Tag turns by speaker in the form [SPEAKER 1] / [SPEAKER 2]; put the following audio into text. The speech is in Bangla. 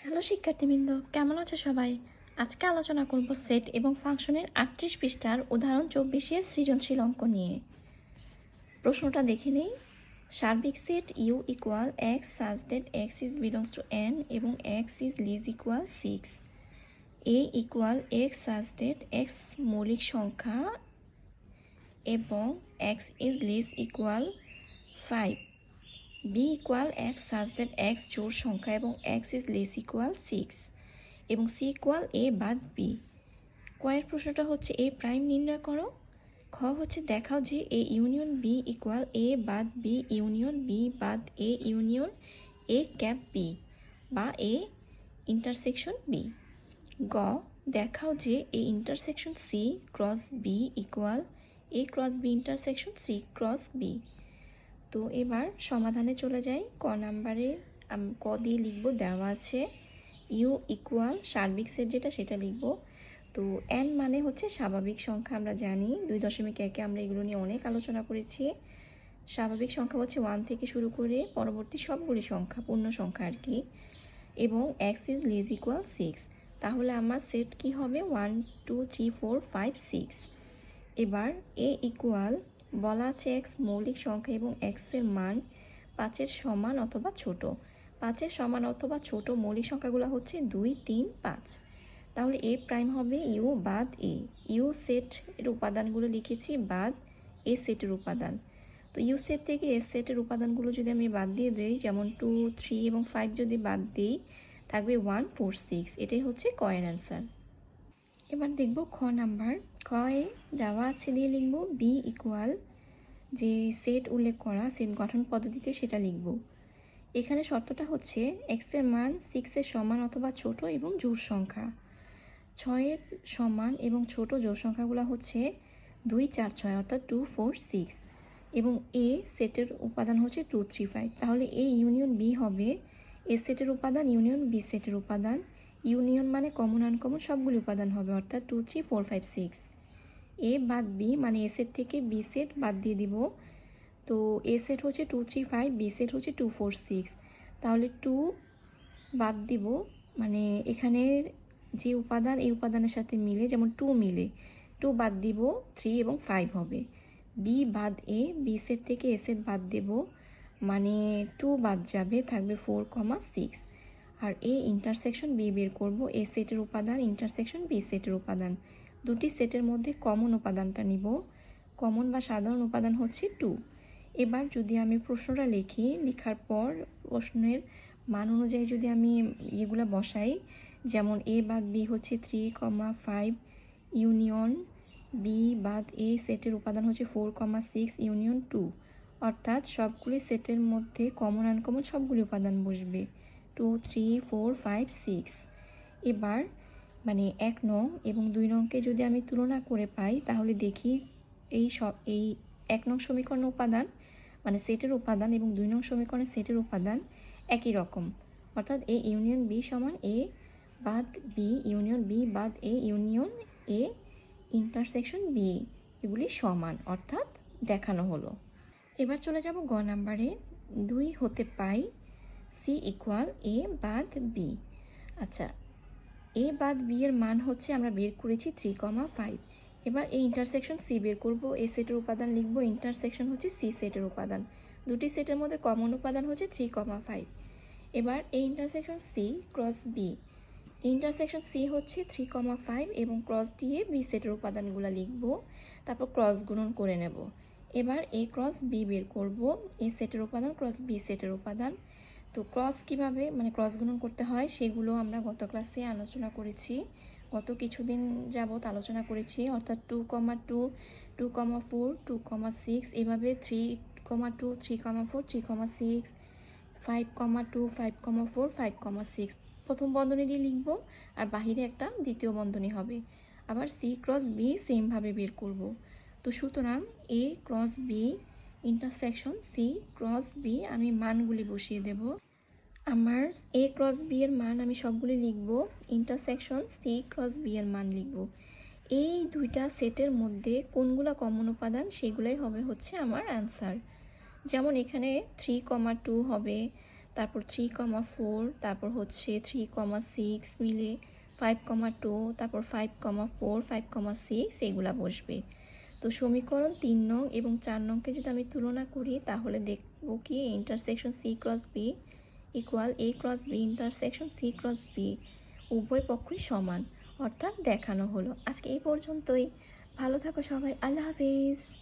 [SPEAKER 1] হ্যালো শিক্ষার্থীবৃন্দ, কেমন আছো সবাই? আজকে আলোচনা করব সেট এবং ফাংশনের 38 পৃষ্ঠার উদাহরণ 24-এর সৃজনশীল অঙ্ক নিয়ে। প্রশ্নটা দেখে নেই। সার্বিক set U equal X such that X is belongs to N এবং X is less equal 6, A equal X such that X মৌলিক সংখ্যা এবং X is less equal 5, B equal X such that X জোড় সংখ্যা এবং এক্স ইজ লেস ইকুয়াল 6 এবং সি ইকুয়াল এ বাদ বি। কয়ের প্রশ্নটা হচ্ছে এ প্রাইম নির্ণয় করো। খ হচ্ছে দেখাও যে A union B equal A বাদ বি ইউনিয়ন বি বাদ A union A cap B বা এ ইন্টারসেকশন বি। গ দেখাও যে A intersection C cross B equal A cross B intersection C cross B. তো এবার সমাধানে চলে যাই। ক নাম্বারে ক দিয়ে লিখবো, দেওয়া আছে ইউ ইকুয়াল সার্বিক সেট যেটা সেটা লিখবো। তো এন মানে হচ্ছে স্বাভাবিক সংখ্যা, আমরা জানি 2.1-এ আমরা এগুলো নিয়ে অনেক আলোচনা করেছি। স্বাভাবিক সংখ্যা হচ্ছে 1 থেকে শুরু করে পরবর্তী সবগুলি সংখ্যা, পূর্ণ সংখ্যা আর কি। এবং এক্স ইজ লিজ ইকুয়াল 6, তাহলে আমার সেট কি হবে 1 2 3 4 5 6। এবার এ ইকুয়াল বলা আছে এক্স মৌলিক সংখ্যা এবং এক্সের মান 5-এর সমান অথবা ছোট। 5-এর সমান অথবা ছোট মৌলিক সংখ্যাগুলো হচ্ছে 2 3 5। তাহলে এ প্রাইম হবে ইউ বাদ এ। ইউ সেট এর উপাদানগুলো লিখেছি বাদ এ সেটের উপাদান। তো ইউ সেট থেকে এ সেটের উপাদানগুলো যদি আমি বাদ দিয়ে দিই, যেমন 2 3 এবং 5 যদি বাদ দিই থাকবে 1 4 6। এটাই হচ্ছে কয়ের অ্যান্সার। এবার দেখব খ নাম্বার। খয়ে দেওয়া আছে দিয়ে লিখব বি ইকুয়াল যে সেট উল্লেখ করা সেট গঠন পদ্ধতিতে সেটা লিখব। এখানে শর্তটা হচ্ছে এক্সের মান 6-এর সমান অথবা ছোট এবং জোড় সংখ্যা। 6-এর সমান এবং ছোট জোড় সংখ্যাগুলো হচ্ছে 2 4 6 অর্থাৎ 2 4 6 এবং এ সেটের উপাদান হচ্ছে 2 3 5। তাহলে এ ইউনিয়ন বি হবে এ সেটের উপাদান ইউনিয়ন বি সেটের উপাদান। ইউনিয়ন মানে কমন আনকমন সবগুলি উপাদান হবে অর্থাৎ 2 3 4 5 6। এ বাদ বি মানে এ সেট থেকে বি সেট বাদ দিয়ে দিব। তো এ সেট হচ্ছে 2 3 5, বি সেট হচ্ছে 2 4 6। তাহলে 2 বাদ দিব মানে এখানে যে উপাদান এই উপাদানের সাথে মিলে, যেমন 2 মিলে 2 বাদ দিব 3 এবং 5 হবে। বি বাদ এ, বি সেট থেকে এ সেট বাদ দেব মানে 2 বাদ যাবে, থাকবে 4 6। আর এ ইন্টারসেকশন বি বের করব। এ সেটের উপাদান ইন্টারসেকশন বি সেটের উপাদান, দুটি সেটের মধ্যে কমন উপাদানটা নিব। কমন বা সাধারণ উপাদান হচ্ছে 2। এবার যদি আমি প্রশ্নটা লিখি, লেখার পর প্রশ্নের মান অনুযায়ী যদি আমি এগুলো বসাই, যেমন এ বাদ বি হচ্ছে 3 5 ইউনিয়ন বি বাদ এ সেটের উপাদান হচ্ছে 4 6 ইউনিয়ন 2, অর্থাৎ সবগুলি সেটের মধ্যে কমন আনকমন সবগুলি উপাদান বসবে 2 3 4 5 6। এবার মানে 1 নং এবং 2 নংকে যদি আমি তুলনা করে পাই তাহলে দেখি এই 1 নং সমীকরণের উপাদান মানে সেটের উপাদান এবং 2 নং সমীকরণের সেটের উপাদান একই রকম, অর্থাৎ এ ইউনিয়ন বি সমান এ বাদ বি ইউনিয়ন বি বাদ A union A intersection B, এগুলি সমান অর্থাৎ দেখানো হলো। এবার চলে যাব গ নাম্বারে। 2 হতে পাই সি ইকুয়াল এ বাদ বি। আচ্ছা, এ বাদ বি এর মান হচ্ছে আমরা বের করেছি 3 5। এবার এই ইন্টারসেকশন সি বের করব। এ সেটের উপাদান লিখব, ইন্টারসেকশন হচ্ছে সি সেটের উপাদান, দুটি সেটের মধ্যে কমন উপাদান হচ্ছে 3 5। এবার এই intersection C cross B, intersection C হচ্ছে 3 5 এবং ক্রস দিয়ে বি সেটের উপাদানগুলো লিখব, তারপর ক্রস গুণন করে নেব। এবার এ ক্রস বি বের করব, এ সেটের উপাদান ক্রস বি সেটের উপাদান। তো ক্রস কিভাবে মানে ক্রস গুণন করতে হয় সেগুলো আমরা গত ক্লাসে আলোচনা করেছি, গত কিছুদিন যাবত আলোচনা করেছি, অর্থাৎ 2 2 2 4 2 6, এভাবে 3 2 3 4 3 6, 5 2 5 4 5 6 প্রথম বন্ধনী দিয়ে লিখব আর বাহিরে একটা দ্বিতীয় বন্ধনী হবে। আবার সি ক্রস বি সেমভাবে বের করব। তো সুতরাং A cross B intersection C cross B আমি মানগুলি বসিয়ে দেব। আমার এ ক্রস বি এর মান আমি সবগুলি লিখব, ইন্টারসেকশন সি ক্রস বি এর মান লিখব। এই দুইটা সেটের মধ্যে কোনগুলা কমন উপাদান সেগুলাই হবে হচ্ছে আমার অ্যান্সার। যেমন এখানে 3 2 হবে, তারপর 3,4, তারপর হচ্ছে 3,6 মিলে 5,2, তারপর 5,4, 5,6 এগুলা বসবে। তো সমীকরণ 3 নং এবং 4 নংকে যদি আমি তুলনা করি তাহলে দেখব কি intersection C cross B equal A cross B intersection C cross B উভয় পক্ষই সমান, অর্থাৎ দেখানো হলো। আজকে এই পর্যন্তই। ভালো থাকো সবাই, আল্লাহ হাফিজ।